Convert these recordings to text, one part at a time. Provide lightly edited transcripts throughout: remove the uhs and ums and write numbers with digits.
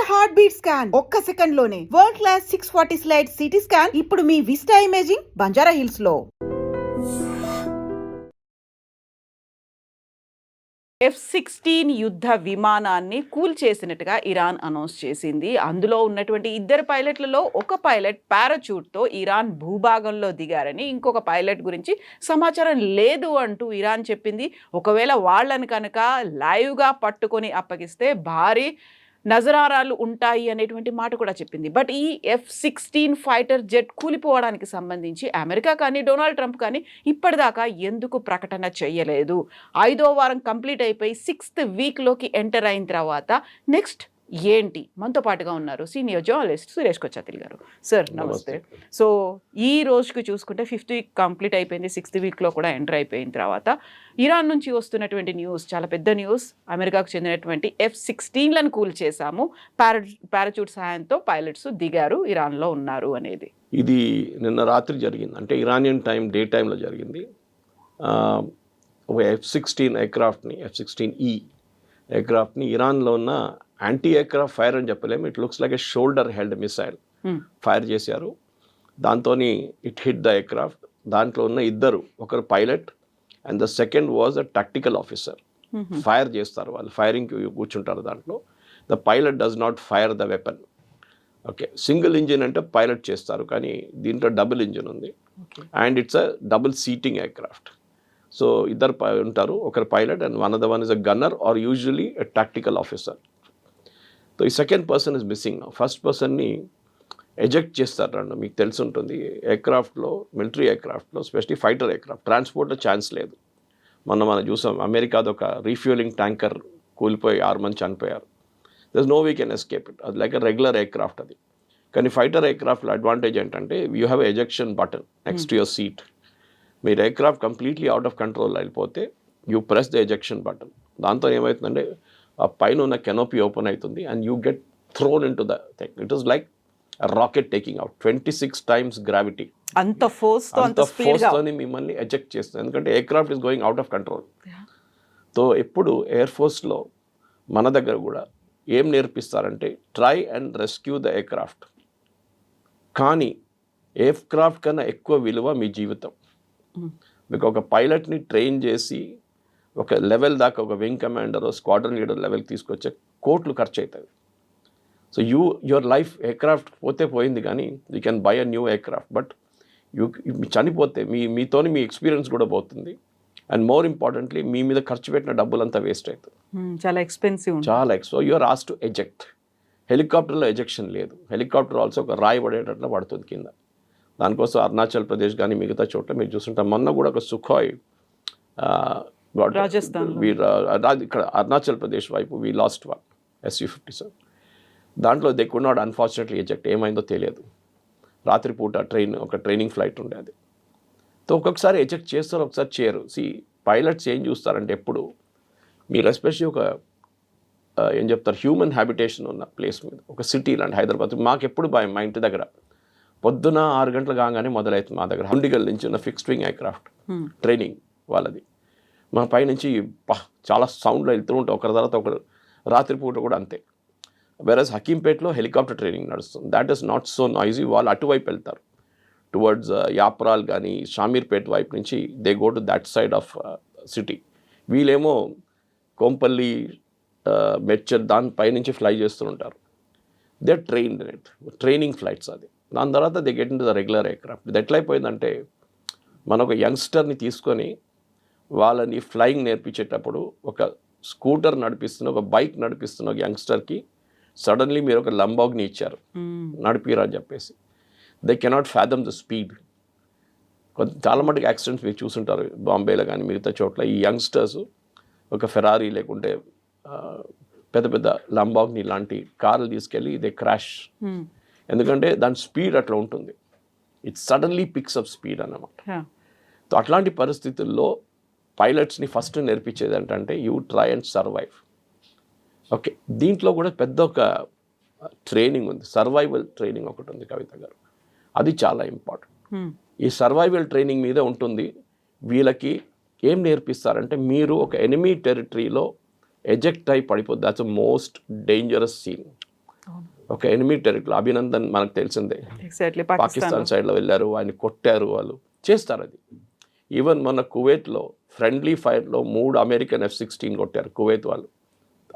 Heart beat scan ఒక్క second లోనే world class 640 slide CT scan ఇప్పుడు మీ విస్టా ఇమేజింగ్ బంజారా హిల్స్ లో. F-16 యుద్ధ విమానాన్ని కూల్చేసినట్టుగా ఇరాన్ అనౌన్స్ చేసింది. అందులో ఉన్నటువంటి ఇద్దరు పైలట్లలో ఒక పైలట్ పారాచూట్తో ఇరాన్ భూభాగంలో దిగారని, ఇంకొక పైలట్ గురించి సమాచారం లేదు అంటూ ఇరాన్ చెప్పింది. ఒకవేళ వాళ్ళని కనుక లైవ్గా పట్టుకొని అప్పగిస్తే భారీ నజరారాలు ఉంటాయి అనేటువంటి మాట కూడా చెప్పింది. బట్ ఈ F-16 ఫైటర్ జెట్ కూలిపోవడానికి సంబంధించి అమెరికా కానీ డొనాల్డ్ ట్రంప్ కానీ ఇప్పటిదాకా ఎందుకు ప్రకటన చేయలేదు? 5వ వారం కంప్లీట్ అయిపోయి 6th వీక్లోకి ఎంటర్ అయిన తర్వాత నెక్స్ట్ ఏంటి? మనతో పాటుగా ఉన్నారు సీనియర్ జర్నలిస్ట్ సురేష్ కొచ్చాతిల్ గారు. సార్ నమస్తే. సో ఈ రోజుకి చూసుకుంటే 5th వీక్ కంప్లీట్ అయిపోయింది, 6th వీక్లో కూడా ఎంటర్ అయిపోయిన తర్వాత ఇరాన్ నుంచి వస్తున్నటువంటి న్యూస్ చాలా పెద్ద న్యూస్. అమెరికాకు చెందినటువంటి F-16లను కూల్ చేశాము, పారాచూట్ సహాయంతో పైలట్స్ దిగారు, ఇరాన్లో ఉన్నారు అనేది. ఇది నిన్న రాత్రి జరిగింది, అంటే ఇరానియన్ టైం డే టైంలో జరిగింది. ఒక F-16 ఎయిర్క్రాఫ్ట్ని, F-16E ఎయిర్క్రాఫ్ట్ని ఇరాన్లో ఉన్న యాంటీ ఎయిర్క్రాఫ్ట్ ఫైర్ అని చెప్పలేము, it looks like a shoulder held missile fire చేశారు. దాంతో ఇట్ హిట్ ద ఎయిర్క్రాఫ్ట్. దాంట్లో ఉన్న ఇద్దరు, ఒకరు pilot and the second was a tactical officer. Fire చేస్తారు వాళ్ళు, ఫైరింగ్కి కూర్చుంటారు దాంట్లో. The pilot does not fire the weapon. Okay, single engine అంటే పైలట్ చేస్తారు, కానీ దీంట్లో డబుల్ ఇంజిన్ ఉంది and it's a double seating aircraft. So ఇద్దరు ఉంటారు, ఒకరు pilot and one of the one is a gunner or usually a tactical officer. So ఈ second person is missing. First పర్సన్ని ఎజెక్ట్ చేస్తారండి. మీకు తెలిసి ఉంటుంది, ఎయిర్క్రాఫ్ట్లో, మిలిటరీ ఎయిర్క్రాఫ్ట్లో, స్పెషలీ ఫైటర్ ఎయిర్క్రాఫ్ట్ ట్రాన్స్పోర్ట్లో ఛాన్స్ లేదు. మనం చూసాం, అమెరికాది ఒక రీఫ్యూలింగ్ ట్యాంకర్ కూలిపోయి 6 మంది చనిపోయారు. There no we can escape it. అది లైక్ రెగ్యులర్ ఎయిర్క్రాఫ్ట్ అది. కానీ ఫైటర్ ఎయిర్క్రాఫ్ట్లో అడ్వాంటేజ్ ఏంటంటే you have ejection button next to your seat. మీరు aircraft completely out of control వెళ్ళిపోతే you press the ejection button. దాంతో ఏమవుతుందంటే ఆ పైన ఉన్న కెనోపీ ఓపెన్ అవుతుంది and you get thrown in to the thing. It is like rocket taking out 26 times gravity. అంత ఫోర్స్తోని మిమ్మల్ని ఎజెక్ట్ చేస్తుంది, ఎందుకంటే aircraft is going out of control. So ఎప్పుడు ఎయిర్ ఫోర్స్లో మన దగ్గర కూడా ఏం నేర్పిస్తారంటే try and rescue the aircraft. కానీ ఎయిర్క్రాఫ్ట్ కన్నా ఎక్కువ విలువ మీ జీవితం. మీకు ఒక పైలట్ని ట్రైన్ చేసి ఒక లెవెల్ దాకా, ఒక వింగ్ కమాండర్, స్క్వాడ్రన్ లీడర్ లెవెల్కి తీసుకొచ్చే కోట్లు ఖర్చు అవుతుంది. సో యువర్ లైఫ్, ఎయిర్క్రాఫ్ట్ పోతే పోయింది, కానీ you can buy a new aircraft. But చనిపోతే మీతోని మీ ఎక్స్పీరియన్స్ కూడా పోతుంది. అండ్ మోర్ ఇంపార్టెంట్లీ మీ మీద ఖర్చు పెట్టిన డబ్బులంతా వేస్ట్ అవుతుంది. చాలా expensive. So you're asked to eject. హెలికాప్టర్లో ఎజెక్షన్ లేదు. హెలికాప్టర్ ఆల్సో ఒక రాయి పడేటట్లు పడుతుంది కింద. దానికోసం అరుణాచల్ ప్రదేశ్ కానీ మిగతా చోట్ల మీరు చూస్తుంటాం. మొన్న కూడా ఒక సుఖాయ్ రాజస్థాన్, ఇక్కడ అరుణాచల్ ప్రదేశ్ వైపు వీ లాస్ట్ వన్ Su-57. దాంట్లో they could not unfortunately eject. ఏమైందో తెలియదు. రాత్రిపూట ఒక ట్రైనింగ్ ఫ్లైట్ ఉండేది. సో ఒక్కొక్కసారి ఎజెక్ట్ చేస్తారు, ఒకసారి చేయరు. పైలట్స్ ఏం చూస్తారంటే ఎప్పుడు మీరు ఎస్పెషల్లీ ఒక ఏం చెప్తారు, హ్యూమన్ హ్యాబిటేషన్ ఉన్న ప్లేస్ మీద, ఒక సిటీ లాంటి హైదరాబాద్. మాకు ఎప్పుడు భయం, మా ఇంటి దగ్గర పొద్దున 6 గంటలు కాగానే మొదలవుతుంది మా దగ్గర. హండిగల్ నుంచి ఉన్న ఫిక్స్డ్ వింగ్ ఎయిర్క్రాఫ్ట్ ట్రైనింగ్ వాళ్ళది. మా పైనుంచి చాలా సౌండ్లో వెళ్తూ ఉంటాం, ఒకరి తర్వాత ఒకరు. రాత్రిపూట కూడా అంతే. వెరస్ హకీంపేట్లో హెలికాప్టర్ ట్రైనింగ్ నడుస్తుంది. That is not so noisy. వాళ్ళు అటువైపు వెళ్తారు, టువర్డ్స్ యాప్రాల్ కానీ షామీర్పేట్ వైపు నుంచి they go to that side of city. వీళ్ళేమో కోంపల్లి, మెడ్చర్ దానిపై నుంచి ఫ్లై చేస్తూ ఉంటారు. They trained in it, training flights అది. దాని తర్వాత they get in to the regular aircraft. ఇది ఎట్లయిపోయిందంటే మన ఒక యంగ్స్టర్ని తీసుకొని వాళ్ళని ఫ్లయింగ్ నేర్పించేటప్పుడు, ఒక స్కూటర్ నడిపిస్తున్న, ఒక బైక్ నడిపిస్తున్న ఒక యంగ్స్టర్కి సడన్లీ మీరు ఒక లంబాగ్ని ఇచ్చారు నడిపిరా అని చెప్పేసి, they cannot fathom the speed. చాలా మటుకు యాక్సిడెంట్స్ మీరు చూసుంటారు బాంబేలో కానీ మిగతా చోట్ల. ఈ యంగ్స్టర్స్ ఒక ఫెరారీ లేకుంటే పెద్ద పెద్ద లంబాగ్ని లాంటి కార్లు తీసుకెళ్ళి దే క్రాష్. ఎందుకంటే దాని స్పీడ్ అట్లా ఉంటుంది. It suddenly picks up speed అన్నమాట. సో అట్లాంటి పరిస్థితుల్లో పైలట్స్ని ఫస్ట్ నేర్పించేది ఏంటంటే you try and survive. Okay, దీంట్లో కూడా పెద్ద ఒక ట్రైనింగ్ ఉంది, సర్వైవల్ ట్రైనింగ్ ఒకటి ఉంది కవిత గారు. అది చాలా ఇంపార్టెంట్. ఈ సర్వైవల్ ట్రైనింగ్ మీద ఉంటుంది. వీళ్ళకి ఏం నేర్పిస్తారంటే మీరు ఒక ఎనిమీ టెరిటరీలో ఎజెక్ట్ అయి పడిపోద్ది. That's most dangerous scene. ఒక ఎనిమీ టెరిటరీ. అభినందన్ మనకు తెలిసిందే, ఎగ్జాక్ట్లీ పాకిస్తాన్ సైడ్లో వెళ్ళారు, ఆయన కొట్టారు, వాళ్ళు చేస్తారు అది. ఈవెన్ మన కువైట్లో ఫ్రెండ్లీ ఫైర్లో 3 అమెరికన్ F-16 కొట్టారు కువైత్ వాళ్ళు.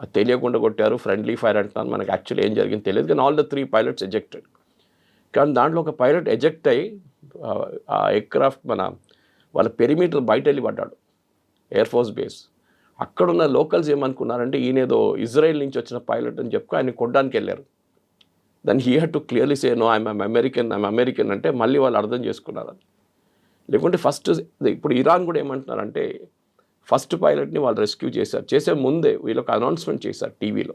అది తెలియకుండా కొట్టారు, ఫ్రెండ్లీ ఫైర్ అంటున్నారు. మనకు యాక్చువల్లీ ఏం జరిగింది తెలియదు, కానీ ఆల్ ద 3 పైలట్స్ ఎజెక్టెడ్. కానీ దాంట్లో ఒక పైలట్ ఎజెక్ట్ అయ్యి ఆ ఎయిర్క్రాఫ్ట్ వాళ్ళ పెరిమీటర్ బయట వెళ్ళి పడ్డాడు, ఎయిర్ ఫోర్స్ బేస్. అక్కడున్న లోకల్స్ ఏమనుకున్నారంటే ఈయనేదో ఇజ్రాయెల్ నుంచి వచ్చిన పైలట్ అని చెప్పి ఆయన కొట్టడానికి వెళ్ళారు. Then he had to clearly say no I'm American అంటే మళ్ళీ వాళ్ళు అర్థం చేసుకున్నారు అది. లేకుంటే ఫస్ట్ ఇప్పుడు ఇరాన్ కూడా ఏమంటున్నారంటే ఫస్ట్ పైలట్ని వాళ్ళు రెస్క్యూ చేశారు, చేసే ముందే వీళ్ళొక అనౌన్స్మెంట్ చేశారు టీవీలో,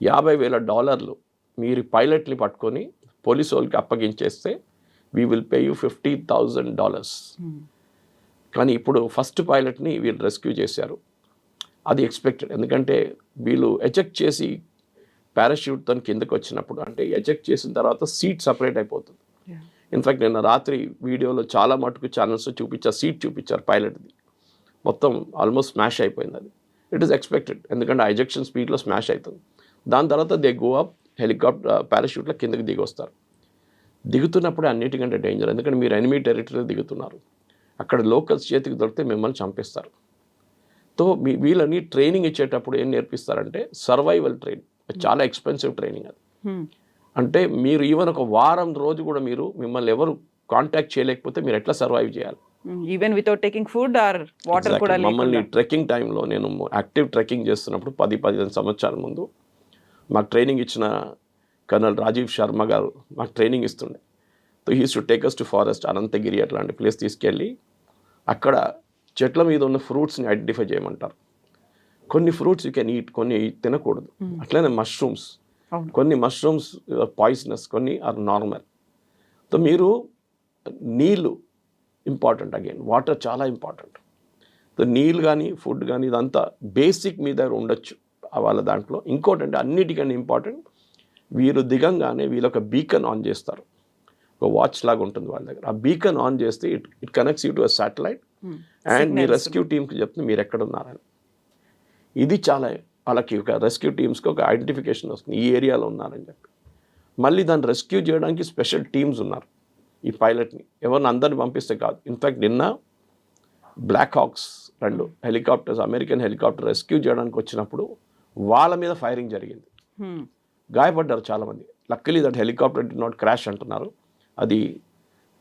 $50,000 మీరు పైలట్ని పట్టుకొని పోలీసు వాళ్ళకి అప్పగించేస్తే వీ విల్ పే యూ $50,000. కానీ ఇప్పుడు ఫస్ట్ పైలట్ని వీళ్ళు రెస్క్యూ చేశారు. అది ఎక్స్పెక్టెడ్, ఎందుకంటే వీళ్ళు ఎజెక్ట్ చేసి పారాషూట్తో కిందకి వచ్చినప్పుడు, అంటే ఎజెక్ట్ చేసిన తర్వాత సీట్ సపరేట్ అయిపోతుంది. ఇన్ఫ్యాక్ట్ నిన్న రాత్రి వీడియోలో చాలా మటుకు ఛానల్స్ సీట్ చూపించారు పైలట్ది, మొత్తం ఆల్మోస్ట్ స్మాష్ అయిపోయింది అది. ఇట్ ఈస్ ఎక్స్పెక్టెడ్, ఎందుకంటే ఆ ఎజెక్షన్ స్పీడ్లో స్మాష్ అవుతుంది. దాని తర్వాత దే గో అప్ హెలికాప్టర్ పారాషూట్లో కిందకి దిగి వస్తారు. దిగుతున్నప్పుడే అన్నిటికంటే డేంజర్, ఎందుకంటే మీరు ఎనిమీ టెరిటరీలో దిగుతున్నారు, అక్కడ లోకల్స్ చేతికి దొరికితే మిమ్మల్ని చంపేస్తారు. సో వీళ్ళని ట్రైనింగ్ ఇచ్చేటప్పుడు ఏం నేర్పిస్తారంటే సర్వైవల్ ట్రైనింగ్, చాలా ఎక్స్పెన్సివ్ ట్రైనింగ్ అది. అంటే మీరు ఈవెన్ ఒక వారం రోజు కూడా మిమ్మల్ని ఎవరు కాంటాక్ట్ చేయలేకపోతే మీరు ఎట్లా సర్వైవ్ చేయాలి, even without taking food or water కూడా. మమ్మల్ని ట్రెక్కింగ్ టైంలో నేను యాక్టివ్ ట్రెక్కింగ్ చేస్తున్నప్పుడు 10-15 సంవత్సరాల ముందు మాకు ట్రైనింగ్ ఇచ్చిన కర్నల్ రాజీవ్ శర్మ గారు మాకు ట్రైనింగ్ ఇస్తుండే. So he's to take us to forest, Anantagiri అట్లాంటి ప్లేస్ తీసుకెళ్ళి అక్కడ చెట్ల మీద ఉన్న ఫ్రూట్స్ని ఐడెంటిఫై చేయమంటారు. కొన్ని ఫ్రూట్స్ యూ కెన్ ఈట్, కొన్ని తినకూడదు. అట్లనే మష్రూమ్స్, కొన్ని మష్రూమ్స్ పాయిజనస్, కొన్ని ఆర్ నార్మల్. సో మీరు నీళ్ళు ఇంపార్టెంట్, అగైన్ వాటర్ చాలా ఇంపార్టెంట్. సో నీళ్ళు కానీ ఫుడ్ కానీ ఇదంతా బేసిక్ మీ దగ్గర ఉండొచ్చు వాళ్ళ దాంట్లో. ఇంకోటి అంటే అన్నిటికన్నా ఇంపార్టెంట్, వీరు దిగంగానే వీళ్ళు ఒక బీకన్ ఆన్ చేస్తారు, ఒక వాచ్ లాగా ఉంటుంది వాళ్ళ దగ్గర. ఆ బీకన్ ఆన్ చేస్తే it connects you to a satellite and me rescue టీమ్కి చెప్తే మీరు ఎక్కడ ఉన్నారని. ఇది చాలా వాళ్ళకి ఒక రెస్క్యూ టీమ్స్కి ఒక ఐడెంటిఫికేషన్ వస్తుంది, ఈ ఏరియాలో ఉన్నారని చెప్పి. మళ్ళీ దాన్ని రెస్క్యూ చేయడానికి స్పెషల్ టీమ్స్ ఉన్నారు. ఈ పైలట్ని ఎవరిని అందరిని పంపిస్తే కాదు. ఇన్ఫ్యాక్ట్ నిన్న black hawks 2 helicopters, American helicopter rescue చేయడానికి వచ్చినప్పుడు వాళ్ళ మీద ఫైరింగ్ జరిగింది, గాయపడ్డారు చాలామంది. Luckily that helicopter did not crash అంటున్నారు, అది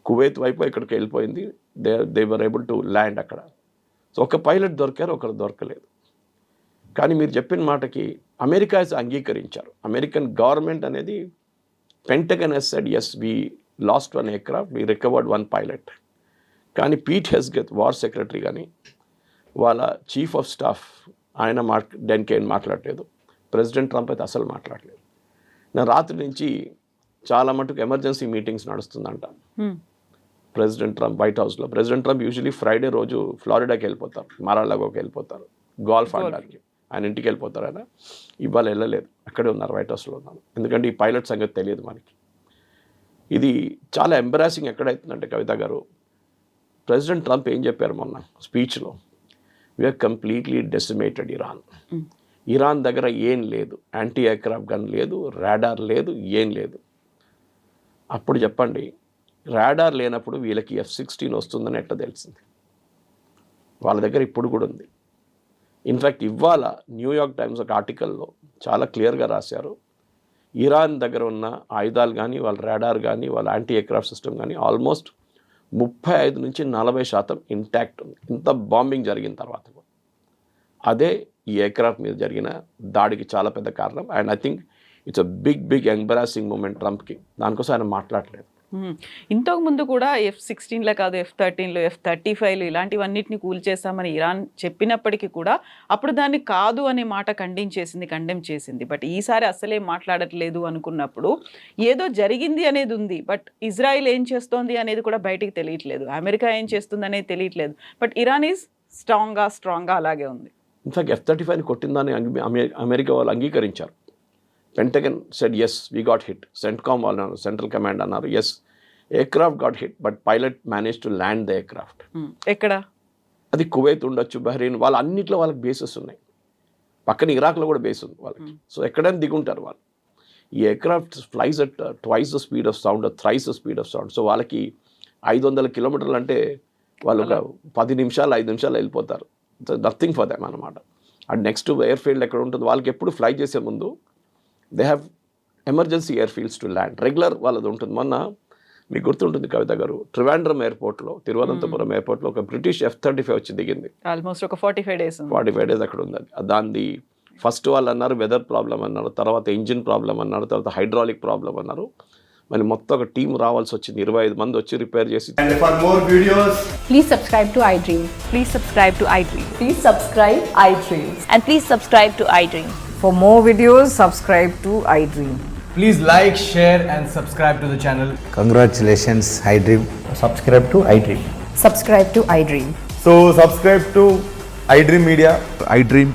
కువైత్ వైపు ఇక్కడికి వెళ్ళిపోయింది. They were able to land అక్కడ. సో ఒక పైలట్ దొరికారు, ఒకరు దొరకలేదు. కానీ మీరు చెప్పిన మాటకి అమెరికా అంగీకరించారు. అమెరికన్ గవర్నమెంట్ అనేది Pentagon he's said yes we lost 1 aircraft, we recovered 1 pilot. కానీ పీట్ హెస్గెత్ వార్ సెక్రటరీ కానీ వాళ్ళ చీఫ్ ఆఫ్ స్టాఫ్ ఆయన డెన్కేన్ మాట్లాడలేదు, ప్రెసిడెంట్ ట్రంప్ అయితే అసలు మాట్లాడలేదు. నా రాత్రి నుంచి చాలా మటుకు ఎమర్జెన్సీ మీటింగ్స్ నడుస్తుందంట ప్రెసిడెంట్ ట్రంప్ వైట్ హౌస్లో. ప్రెసిడెంట్ ట్రంప్ యూజువలీ ఫ్రైడే రోజు ఫ్లారిడాకి వెళ్ళిపోతారు, మారాలాగోకి వెళ్ళిపోతారు, గోల్ఫ్ ఆడడానికి ఆయన ఇంటికి వెళ్ళిపోతారు. ఆయన ఇవాళ వెళ్ళలేదు, అక్కడే ఉన్నారు, వైట్ హౌస్లో ఉన్నారు. ఎందుకంటే ఈ పైలట్ సంగతి తెలియదు మనకి. ఇది చాలా ఎంబరాసింగ్ ఎక్కడైతుందంటే కవిత గారు, ప్రెసిడెంట్ ట్రంప్ ఏం చెప్పారు మొన్న స్పీచ్లో, we are completely decimated Iran. Iran దగ్గర ఏం లేదు, యాంటీ ఎయిర్క్రాఫ్ట్ గన్ లేదు, రాడార్ లేదు, ఏం లేదు. అప్పుడు చెప్పండి, రాడార్ లేనప్పుడు వీళ్ళకి F-16 వస్తుందని ఎట్లా తెలిసింది? వాళ్ళ దగ్గర ఇప్పుడు కూడా ఉంది. ఇన్ఫ్యాక్ట్ ఇవాళ న్యూయార్క్ టైమ్స్ ఒక ఆర్టికల్లో చాలా క్లియర్గా రాశారు, ఇరాన్ దగ్గర ఉన్న ఆయుధాలు కానీ వాళ్ళ రాడార్ కానీ వాళ్ళ యాంటీ ఎయిర్క్రాఫ్ట్ సిస్టమ్ కానీ ఆల్మోస్ట్ 35-40% ఇంటాక్ట్ ఉంది, ఇంత బాంబింగ్ జరిగిన తర్వాత. అదే ఈ ఎయిర్క్రాఫ్ట్ మీద జరిగిన దాడికి చాలా పెద్ద కారణం. And I think it's a big embarrassing moment ట్రంప్కి. దానికోసం ఆయన మాట్లాడలేదు. ఇంతకు ముందు కూడా F-16 కాదు, F-13 F-35 ఇలాంటివన్నిటిని కూల్చేస్తామని ఇరాన్ చెప్పినప్పటికీ కూడా అప్పుడు దాన్ని కాదు అనే మాట కండెమ్ చేసింది. బట్ ఈసారి అసలే మాట్లాడట్లేదు అనుకున్నప్పుడు ఏదో జరిగింది అనేది ఉంది, బట్ ఇజ్రాయిల్ ఏం చేస్తోంది అనేది కూడా బయటికి తెలియట్లేదు, అమెరికా ఏం చేస్తుంది అనేది తెలియట్లేదు. బట్ ఇరాన్ ఈజ్ స్ట్రాంగ్గా అలాగే ఉంది. ఇన్ఫాక్ట్ F-35 కొట్టిందని అమెరికా వాళ్ళు అంగీకరించారు. Pentagon said yes we got hit, CENTCOM వాళ్ళు అన్నారు, సెంట్రల్ కమాండ్ అన్నారు yes aircraft got hit but pilot managed to land the aircraft. ఎక్కడ? అది కువైత్ ఉండొచ్చు, బహ్రెయిన్, వాళ్ళ అన్నిట్లో వాళ్ళకి బేసెస్ ఉన్నాయి. పక్కన ఇరాక్లో కూడా బేస్ ఉంది వాళ్ళకి. సో ఎక్కడైనా దిగుంటారు వాళ్ళు. ఈ aircraft flies at twice the speed of sound, thrice the speed of sound. So వాళ్ళకి 500 కిలోమీటర్లు అంటే వాళ్ళు ఒక 10 నిమిషాలు 5 నిమిషాలు వెళ్ళిపోతారు. సో నథింగ్ ఫర్ దెమ్ అనమాట. అండ్ నెక్స్ట్ ఎయిర్ ఫీల్డ్ ఎక్కడ ఉంటుంది, వాళ్ళకి ఎప్పుడు ఫ్లై చేసే ముందు they have emergency air fields to land. Regular వాళ్ళది ఉంటుంది. మొన్న మీకు గుర్తుంటుంది కవిత గారు, ట్రివాండ్రం ఎయిర్పోర్ట్లో, తిరువనంతపురం ఎయిర్పోర్ట్లో ఒక బ్రిటిష్ F-35 వచ్చి దిగింది. ఆల్మోస్ట్ ఒక 45 డేస్ 45 డేస్ అక్కడ ఉంది. దాన్ని ఫస్ట్ వాళ్ళు అన్నారు వెదర్ ప్రాబ్లం అన్నారు, తర్వాత ఇంజిన్ ప్రాబ్లం అన్నారు, తర్వాత హైడ్రాలిక్ ప్రాబ్లం అన్నారు. మరి మొత్తం ఒక టీం రావాల్సి వచ్చింది, 25 మంది వచ్చి రిపేర్ చేసి. And for more videos, Please subscribe to iDream. Please subscribe to iDream. Please subscribe iDream. And please subscribe to iDream. For more videos, subscribe to iDream. please like, share and subscribe to the channel. Congratulations, iDream. Subscribe to iDream. Subscribe to iDream. So subscribe to iDream Media. iDream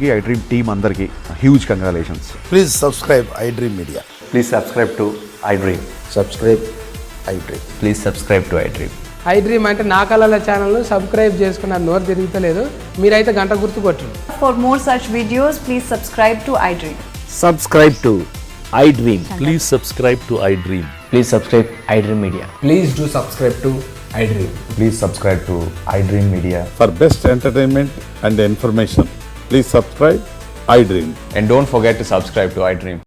team అందరికి huge congratulations. Please subscribe iDream Media. Please subscribe to iDream. Subscribe iDream. Please subscribe to iDream. iDream అంటే నా కళల ఛానల్ను subscribe చేసుకున్న నోరు తిరుగుతలేదు, మీరైతే గంట గుర్తు కొట్టండి. For more such videos, please subscribe to iDream. Subscribe to iDream. Please subscribe to iDream. Please subscribe iDream Media. Please do subscribe to iDream. Please subscribe to iDream Media. For best entertainment and information, please subscribe iDream. And don't forget to subscribe to iDream.